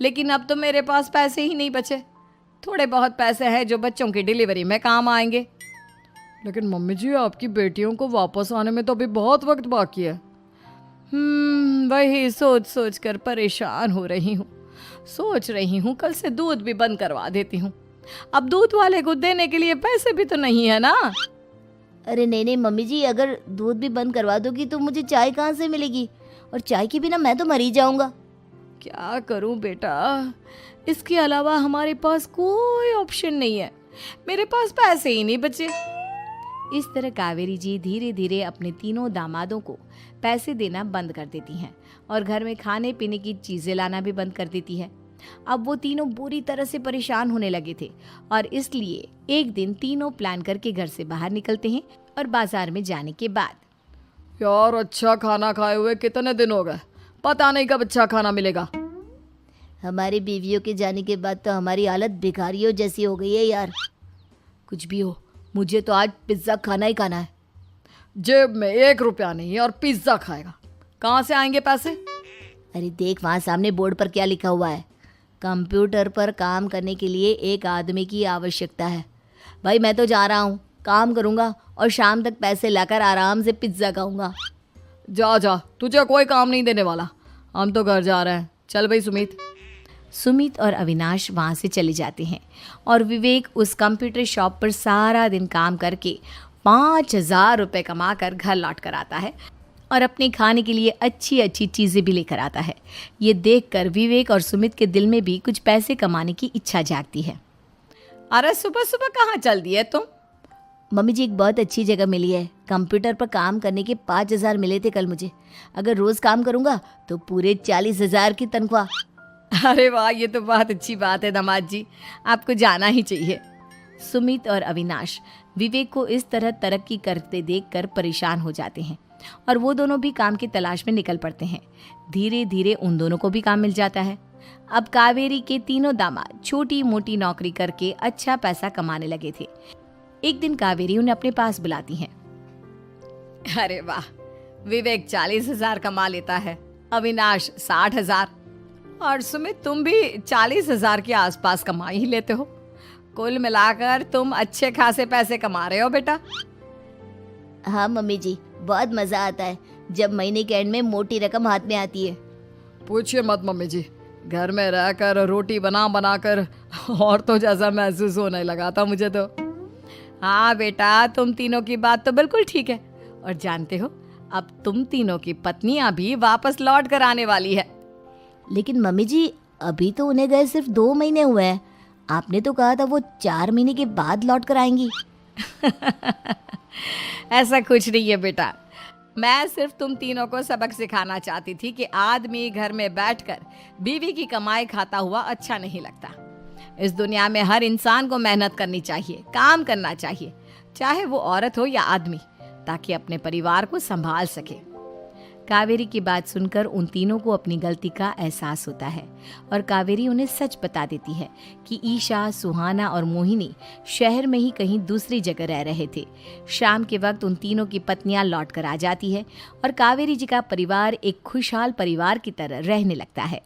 लेकिन अब तो मेरे पास पैसे ही नहीं बचे। थोड़े बहुत पैसे हैं जो बच्चों की डिलीवरी में काम आएंगे। लेकिन मम्मी जी, आपकी बेटियों को वापस आने में तो अभी बहुत वक्त बाकी है। वही सोच सोच कर परेशान हो रही हूँ। सोच रही हूँ कल से दूध भी बंद करवा देती हूँ। अब दूध वाले को देने के लिए पैसे भी तो नहीं है ना। अरे नहीं नहीं मम्मी जी, अगर दूध भी बंद करवा दोगी तो मुझे चाय कहाँ से मिलेगी, और चाय के बिना मैं तो मर ही जाऊंगा। क्या करूं बेटा, इसके अलावा हमारे पास कोई ऑप्शन नहीं है। मेरे पास पैसे ही नहीं बचे। इस तरह कावेरी जी धीरे धीरे अपने तीनों दामादों को पैसे देना बंद कर देती हैं और घर में खाने पीने की चीज़ें लाना भी बंद कर देती है। अब वो तीनों बुरी तरह से परेशान होने लगे थे और इसलिए एक दिन तीनों प्लान करके घर से बाहर निकलते हैं और बाजार में जाने के बाद यार, अच्छा खाना खाए हुए कितने दिन हो गए, पता नहीं कब अच्छा खाना मिलेगा। हमारी बीवियों के जाने के बाद तो हमारी हालत भिखारियों जैसी हो गई है यार। कुछ भी हो, मुझे तो आज पिज्ज़ा खाना ही खाना है। जेब में 1 रुपया नहीं है और पिज्ज़ा खाएगा, कहाँ से आएंगे पैसे? अरे देख, वहाँ सामने बोर्ड पर क्या लिखा हुआ है, कंप्यूटर पर काम करने के लिए एक आदमी की आवश्यकता है। भाई मैं तो जा रहा हूँ, काम करूँगा और शाम तक पैसे लाकर आराम से पिज्ज़ा खाऊंगा। जा जा, तुझे कोई काम नहीं देने वाला, हम तो घर जा रहे हैं। चल भाई सुमित। सुमित और अविनाश वहाँ से चले जाते हैं और विवेक उस कंप्यूटर शॉप पर सारा दिन काम करके 5,000 रुपये कमा कर घर लौट कर आता है और अपने खाने के लिए अच्छी अच्छी चीज़ें भी लेकर आता है। ये देखकर विवेक और सुमित के दिल में भी कुछ पैसे कमाने की इच्छा जागती है। अरे सुबह सुबह कहाँ चल दिए तुम? मम्मी जी, एक बहुत अच्छी जगह मिली है, कंप्यूटर पर काम करने के 5,000 मिले थे कल मुझे। अगर रोज़ काम करूँगा तो पूरे 40,000 की तनख्वाह। अरे वाह, ये तो बहुत अच्छी बात है दामाद जी, आपको जाना ही चाहिए। सुमित और अविनाश विवेक को इस तरह तरक्की करते देखकर परेशान हो जाते हैं और वो दोनों भी काम की तलाश में निकल पड़ते हैं। धीरे धीरे उन दोनों को भी काम मिल जाता है। अब कावेरी के तीनों दामाद छोटी मोटी नौकरी करके अच्छा पैसा कमाने लगे थे। एक दिन कावेरी उन्हें अपने पास बुलाती हैं। अरे वाह, विवेक 40,000 कमा लेता है, अविनाश 60,000 और सुमित तुम भी 40,000 के आसपास कमा ही लेते हो। कुल मिलाकर तुम अच्छे खासे पैसे कमा रहे हो बेटा। हाँ मम्मी जी, बहुत मज़ा आता है जब महीने के एंड में मोटी रकम हाथ में आती है। पूछिए मत मम्मी जी, घर में रहकर रोटी बना बना कर और तो जैसा महसूस होने लगा था मुझे तो। हाँ बेटा, तुम तीनों की बात तो बिल्कुल ठीक है। और जानते हो, अब तुम तीनों की पत्नियां भी वापस लौट कर आने वाली है। लेकिन मम्मी जी, अभी तो उन्हें गए सिर्फ 2 महीने हुए हैं, आपने तो कहा था वो 4 महीने के बाद लौट कर आएंगी। ऐसा कुछ नहीं है बेटा, मैं सिर्फ तुम तीनों को सबक सिखाना चाहती थी कि आदमी घर में बैठकर बीवी की कमाई खाता हुआ अच्छा नहीं लगता। इस दुनिया में हर इंसान को मेहनत करनी चाहिए, काम करना चाहिए, चाहे वो औरत हो या आदमी, ताकि अपने परिवार को संभाल सके। कावेरी की बात सुनकर उन तीनों को अपनी गलती का एहसास होता है और कावेरी उन्हें सच बता देती है कि ईशा, सुहाना और मोहिनी शहर में ही कहीं दूसरी जगह रह रहे थे। शाम के वक्त उन तीनों की पत्नियां लौट कर आ जाती है और कावेरी जी का परिवार एक खुशहाल परिवार की तरह रहने लगता है।